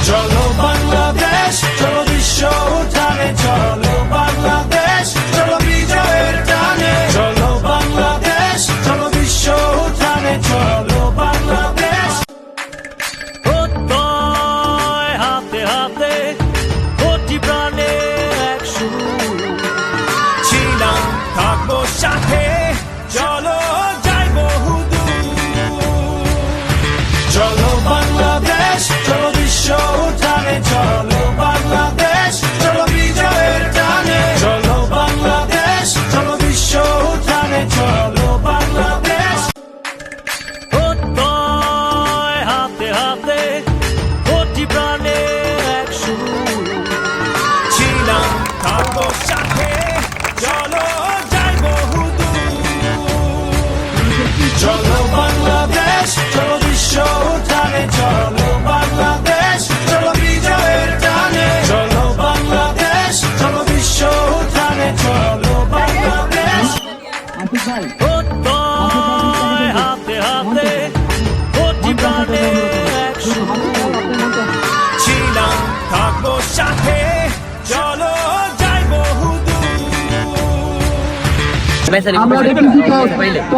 চলো বাংলাদেশ, চলো বিশ্ব উঠানে, চলো বাংলাদেশ, চলো বিজয়ের টানে, চলো বাংলাদেশ, চলো বিশ্ব উঠানে, চলো বাংলাদেশ। হাতে হাতে কোটি প্রাণে এক সুর, ছিলাম থাকবো সাথে, চলো যাই বহুদূর। চলো বাংলাদেশ, চলো বিশ্ব উঠানে, চলো বাংলাদেশ, চলো বিজয়ের টানে, চলো বাংলাদেশ, চলো বিশ্ব উঠানে, চলো বাংলাদেশ। হাতে হাতে কোটি প্রাণে এক সুর, ছিলাম থাকবো সাথে, চলো যাই বহুদূর। চলো বাংলাদেশ, চলো বিশ্ব উঠানে, চলো বাংলাদেশ, চলো বিজয়ের টানে, চলো বাংলাদেশ, চলো বিশ্ব উঠানে, চলো বাংলাদেশ। হাতে হাতে কোটি প্রাণে এক সুর, ছিলাম থাকবো সাথে, চলো যাই বহুদূর। আমরা দেখি টপ করছে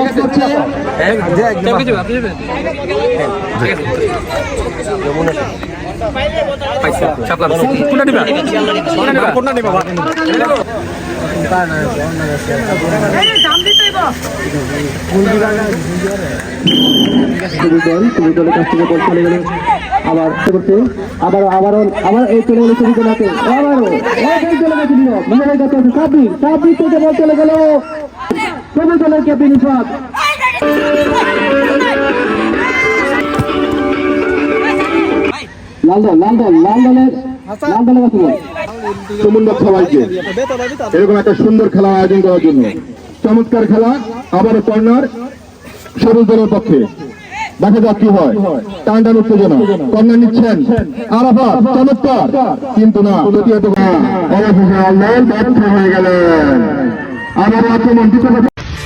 দলের কাছ থেকে বল চলে গেল, আবার করছে, আবার এই চলে গেল ছবি দলাতে, আবারও চলে গেছে নিজের কাছে সাব্বির থেকে বল চলে গেল ছবি দলের ক্যাপ্টেন ইসমাত। ধন্যবাদ সবাইকে এরকম একটা সুন্দর খেলা আয়োজন করার জন্য। চমৎকার খেলা, আবারও কর্নার সবুজ দলের পক্ষে। দেখা যাক কি হয়, টান উত্তেজনা। কর্নার নিচ্ছেন আরাফাত, চমৎকার, কিন্তু না প্রতিহত হয়ে গেলেন। আবারও আক্রমণ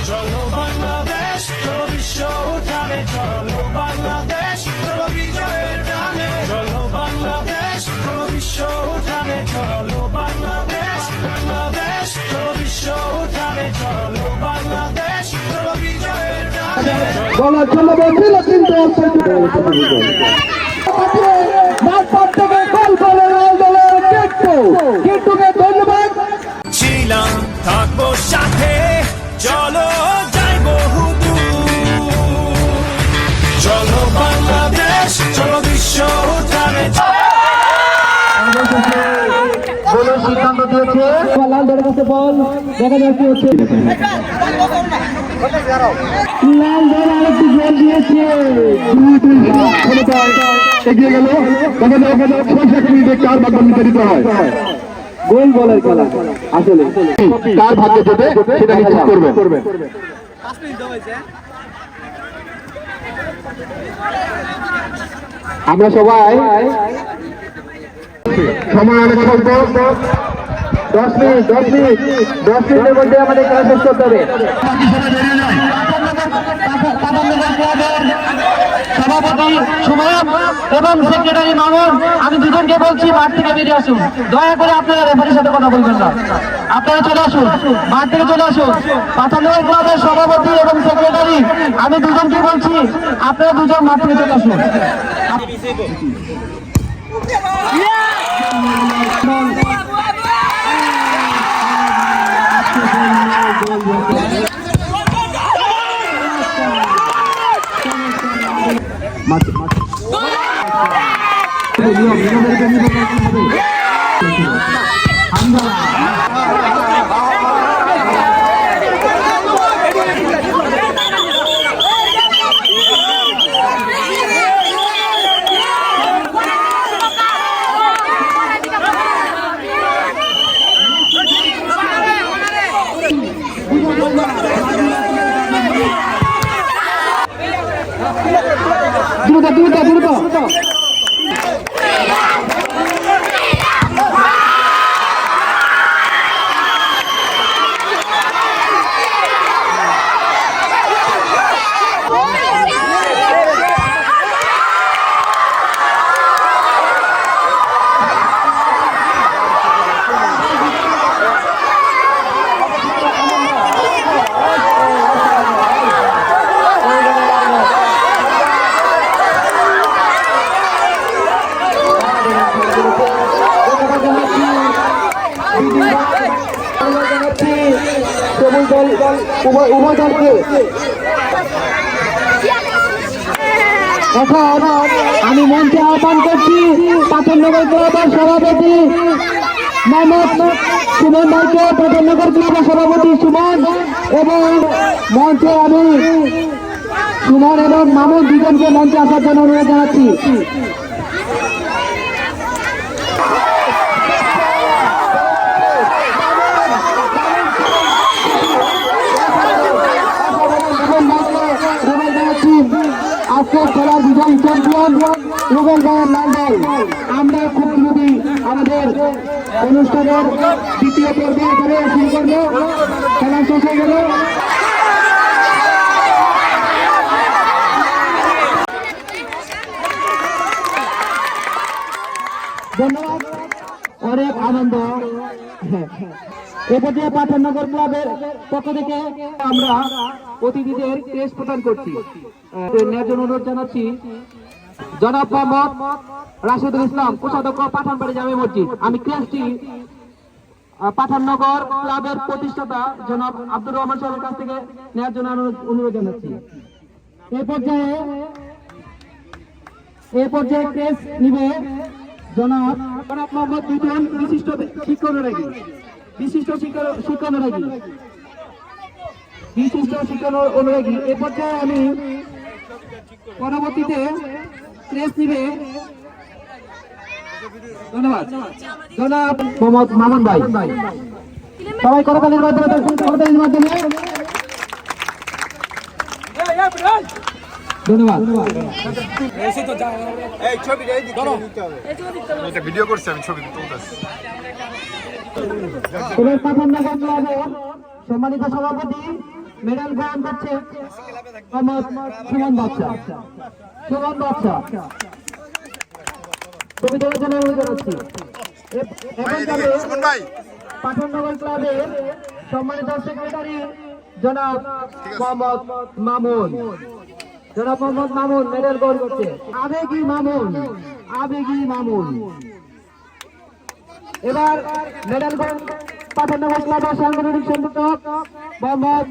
চলো বাংলাদেশ, চলো বিশ্ব উঠানে, চলো বাংলাদেশ, চলো বিজয়ের টানে, চলো বাংলাদেশ, চলো বিশ্ব উঠানে, চলো বাংলাদেশ, বাংলাদেশ, চলো বিশ্ব উঠানে, চলো বাংলাদেশ, চলো বিজয়ের টানে। বলার জন্য বলছিল কিন্তু কিন্তুকে ধন্যবাদ। ছিলাম থাকবো সাথে, চলো যাই বহুদূর। চলো বাংলাদেশ, চলো বিশ্ব উঠানে। সিদ্ধান্ত দিয়েছে লাল দলের কাছে বল, দেখা যাক কি হচ্ছে। লাল দল আরেকটি গোল দিয়েছে, এগিয়ে গেল। দেখা যাক ৬ মিনিটে কার ভাগ্য নির্ধারিত হয়। গোল বলের খেলা আসলে কার ভাগ্য জোটে সেটা নিশ্চিত করবে। আমরা সবাই সময় অনেক স্বল্প, 10 মিনিটের মধ্যে আমাদের খেলা শেষ করতে হবে। সভাপতি সুমন এবং সেক্রেটারি মামুন, আমি দুজনকে বলছি মাঠ থেকে বেরিয়ে আসুন। দয়া করে আপনারা রেফারির সাথে কথা বলবেন না, আপনারা চলে আসুন, মাঠ থেকে চলে আসুন। পাতানগর ক্লাবের সভাপতি এবং সেক্রেটারি, আমি দুজনকে বলছি আপনারা দুজন মাঠ থেকে চলে আসুন। দ্রুত উভয় দলকে। এখন আমি মঞ্চে আহ্বান করছি পাথরনগর ক্লাবের সভাপতি মোহাম্মদ সুমন ভাইকে, পাথরনগর ক্লাবের সভাপতি সুমন, এবং মঞ্চে আমি সুমন এবং মামুন দুজনকে মঞ্চে আসার জন্য অনুরোধ জানাচ্ছি। আজকের খেলার বিজয়ী চ্যাম্পিয়ন রুবেল ভাইয়ের লাল দল। আমরা খুব দ্রুতই আমাদের অনুষ্ঠানের দ্বিতীয় পর্বে করে শুরু করবো। খেলা শেষ হয়ে গেল। ধন্যবাদ, অনেক আনন্দ। এ পর্যায়ে পাথরনগর ক্লাবের পক্ষ থেকে আমরা অতিথিদের ক্রেস্ট প্রদান করছি। ন্যায্য অনুরোধ জানাচ্ছি জনাব মোহাম্মদ রাশেদুল ইসলাম, কোষাধ্যক্ষ পাঠানবাড়ি জামে মসজিদ। আমি ক্রেস্টটি পাঠাননগর ক্লাবের প্রতিষ্ঠাতা জনাব আব্দুর রহমান সাহেবের কাছ থেকে নেওয়ার জন্য অনুরোধ জানাচ্ছি। এ পর্যায়ে ক্রেস্ট নিবে জনাব মোহাম্মদ দুজন বিশিষ্ট শিক্ষানুরাগী, বিশিষ্ট শিক্ষানুরাগী। এ পর্যায়ে আমি পরবর্তীতে ক্রেস্ট নিবে ধন্যবাদ জনাব মোহাম্মদ মামুন ভাই। সবাই করতালির মাধ্যমে ধন্যবাদ। ভিডিও করছি আমি, ছবি তুলতেছি। পাথরনগর ক্লাবের সম্মানিত সভাপতি মেডেল গ্রহণ করছে সুমন বাদশা। ছবি তোলার জন্য অনুরোধ জানাচ্ছি। পাথরনগর ক্লাবের সম্মানিত সেক্রেটারি জনাব মোহাম্মদ মামুন, মেডেল গ্রহণ করছে। আবেগী মামুন। এবার মেডেল গ্রহণ পাথরনগর ক্লাবের সাংগঠনিক সম্পাদক মোহাম্মদ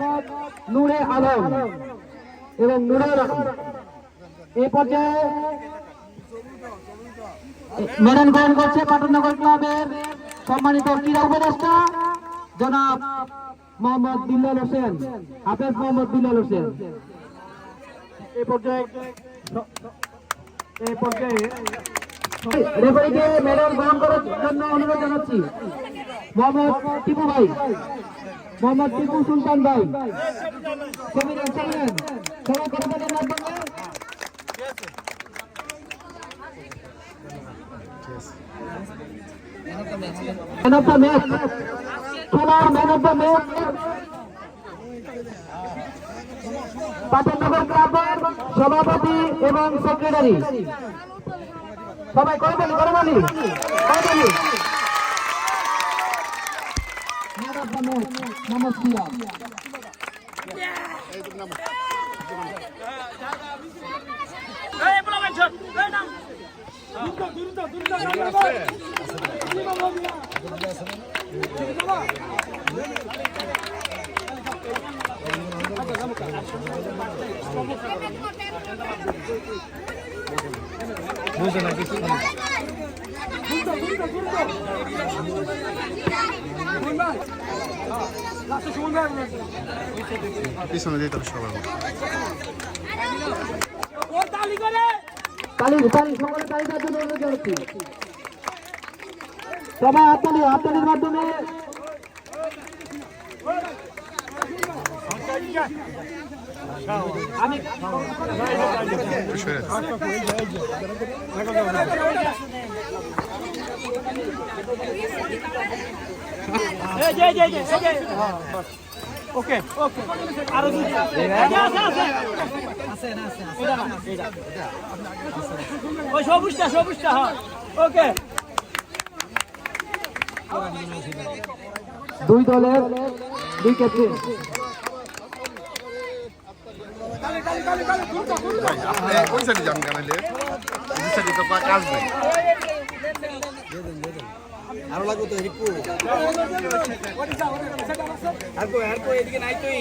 নূরে আলম এবং নূরে রহমান। এই পর্যায়ে মেডেল গ্রহণ করছে পাথরনগর ক্লাবের সম্মানিত ক্রীড়া উপদেষ্টা জনাব মোহাম্মদ বিল্লাল হোসেন, হাফেজ মোহাম্মদ বিল্লাল হোসেন। এই পর্যায়ে রেফারিকে মেডেল গ্রহণ করার জন্য অনুরোধ জানাচ্ছি মোহাম্মদ টিপু সুলতান ভাই। সবাই করতালির মাধ্যমে ম্যান অফ দ্য ম্যাচ, খেলার ম্যান অফ দ্য ম্যাচ পাথরনগর ক্লাবের সভাপতি এবং সেক্রেটারি। সবাই করতালি। নমস্কার। পিছনে যেতে হবে সবার। সবাই হাততালির মাধ্যমে আমি ওকে আরো ওই সবুজটা হ্যাঁ ওকে। দুই দলের দুই ক্যাপ্টেন ওই সাইডে যান কেন, ওই সাইডে তো কাজ নেই। আরো এদিকে নাই তুই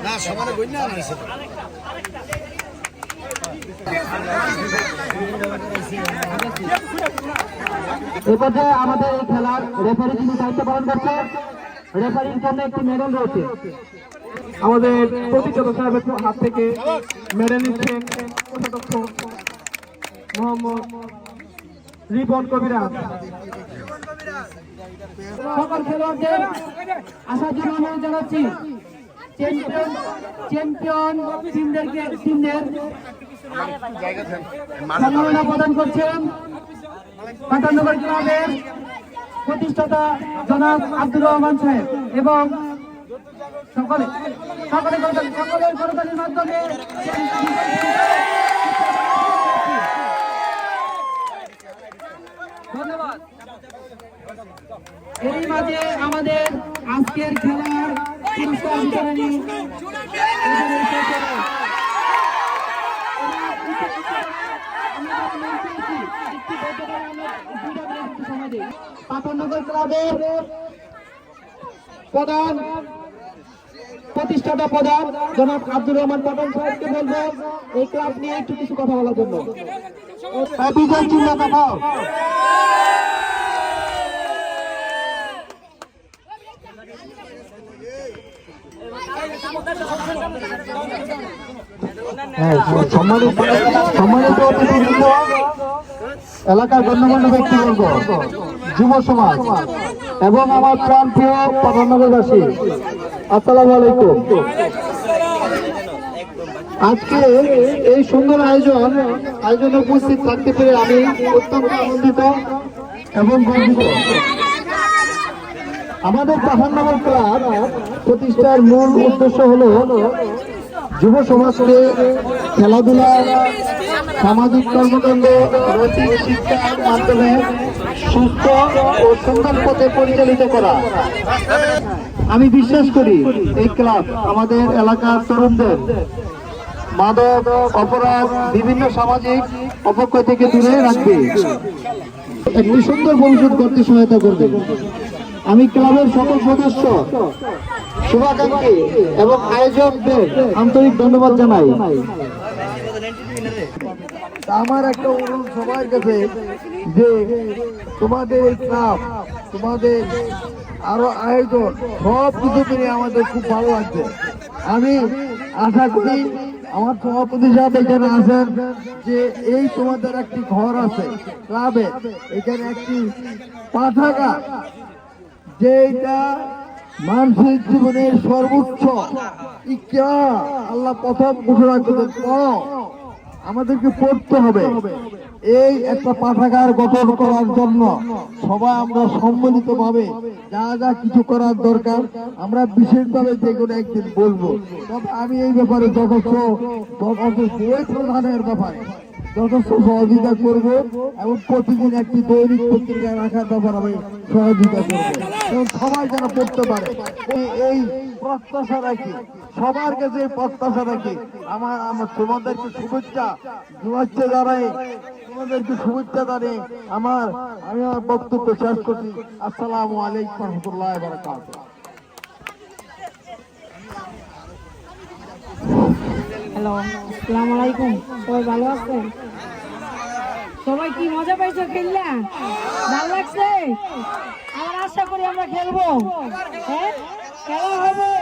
না সমানে গণ্য আনাইছে এ পর্যায়ে আমাদের এই খেলার রেফারি যিনি দায়িত্ব পালন করছে, রেফারির জন্য একটি মেডেল রয়েছে। আমাদের প্রতিযোগ সাহেবের হাত থেকে মেডেল নিচ্ছেন কোষাধ্যক্ষ মোহাম্মদ রিপন কবিরাজ। সকল খেলোয়াড়দের আসার জন্য অনুরোধ জানাচ্ছি। চ্যাম্পিয়ন টিমদের সম্মাননা প্রদান করছেন পাঠাননগর ক্লাবের প্রতিষ্ঠাতা জনাব আব্দুর রহমান সাহেব এবং সকলের করতালির মাধ্যমে ধন্যবাদ। এরই মাঝে আমাদের আজকের খেলার পুরস্কার বিতরণী পাঠাননগর ক্লাবের প্রধান প্রতিষ্ঠাতা প্রধান জনাব আব্দুর রহমান পাঠান সাহেবকে বলবো এই ক্লাব নিয়ে একটু কিছু কথা বলার জন্য। বিজয় চিহ্ন দেখাও। সম্মানিত অতিথিবৃন্দ, এলাকার গণ্যমান্য ব্যক্তিবর্গ, যুব সমাজ এবং আমার প্রাণপ্রিয় পাঠাননগরবাসী, আসসালামু আলাইকুম। আজকে এই সুন্দর আয়োজনে উপস্থিত থাকতে পেরে আমি অত্যন্ত আনন্দিত এবং গর্বিত। আমাদের পাঠাননগর ক্লাব প্রতিষ্ঠার মূল উদ্দেশ্য হলো যুব সমাজকে খেলাধুলা, সামাজিক কর্মকাণ্ড, নৈতিক শিক্ষার মাধ্যমে সুস্থ ও সুন্দর পথে পরিচালিত করা। আমি বিশ্বাস করি এই ক্লাব আমাদের এলাকার তরুণদের মাদক, অপরাধ, বিভিন্ন সামাজিক অপক্ষয় থেকে দূরে রাখবে, একটি সুন্দর ভবিষ্যৎ করতে সহায়তা করবে। আমি ক্লাবের সকল সদস্য, শুভাকাঙ্ক্ষী এবং আয়োজকদের আন্তরিক ধন্যবাদ জানাই। আমার একটা অনুরোধ সবার কাছে যে তোমাদের এই ক্লাব, তোমাদের আরো আয়োজন সব কিছু মিলে আমাদের খুব ভালো লাগছে। আমি আশা করি আমার সভাপতি সাহেব এখানে আছেন যে এই তোমাদের একটি ঘর আছে ক্লাবে, এখানে একটি পাঠাগার, যেটা মানুষের জীবনের সর্বোচ্চ ইচ্ছা আল্লাহ প্রথম ঘোষণা করেন, আমাদেরকে পড়তে হবে। এই একটা পাঠাগার গঠন করার জন্য সবাই আমরা সম্মিলিত ভাবে যা যা কিছু করার দরকার আমরা বিশেষভাবে যে কোনো একদিন বলবো। তবে আমি এই ব্যাপারে যথেষ্ট প্রধানের ব্যাপারে যথেষ্ট সহযোগিতা করব এবং প্রতিদিন একটি দৈনিক পত্রিকা রাখার ব্যাপারে আমি সহযোগিতা করবো এবং সবাই যেন পড়তে পারে এই প্রত্যাশা রাখি, সবার কাছে প্রত্যাশা রাখি। আমার তোমাদেরকে শুভেচ্ছা জানাই, তোমাদেরকে শুভেচ্ছা জানাই। আমি আমার বক্তব্য শেষ করছি। আসসালামু আলাইকুম রহমতুল্লাহ বারাকাতুহু। হ্যালো, আসসালামু আলাইকুম। সবাই ভালো আছেন? সবাই কি মজা পাইছো খেললা? ভালো লাগছে? আমরা আশা করি আমরা খেলবো, হ্যাঁ খেলা হবে,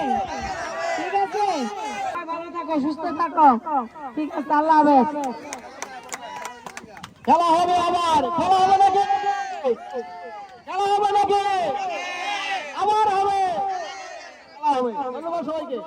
ঠিক আছে? ভালো থাকো, সুস্থ থাকো, ঠিক আছে, আল্লাহ হাফেজ। খেলা হবে আবার, খেলা হবে নাকি? খেলা হবে নাকি? আবার হবে, খেলা হবে। ধন্যবাদ সবাইকে।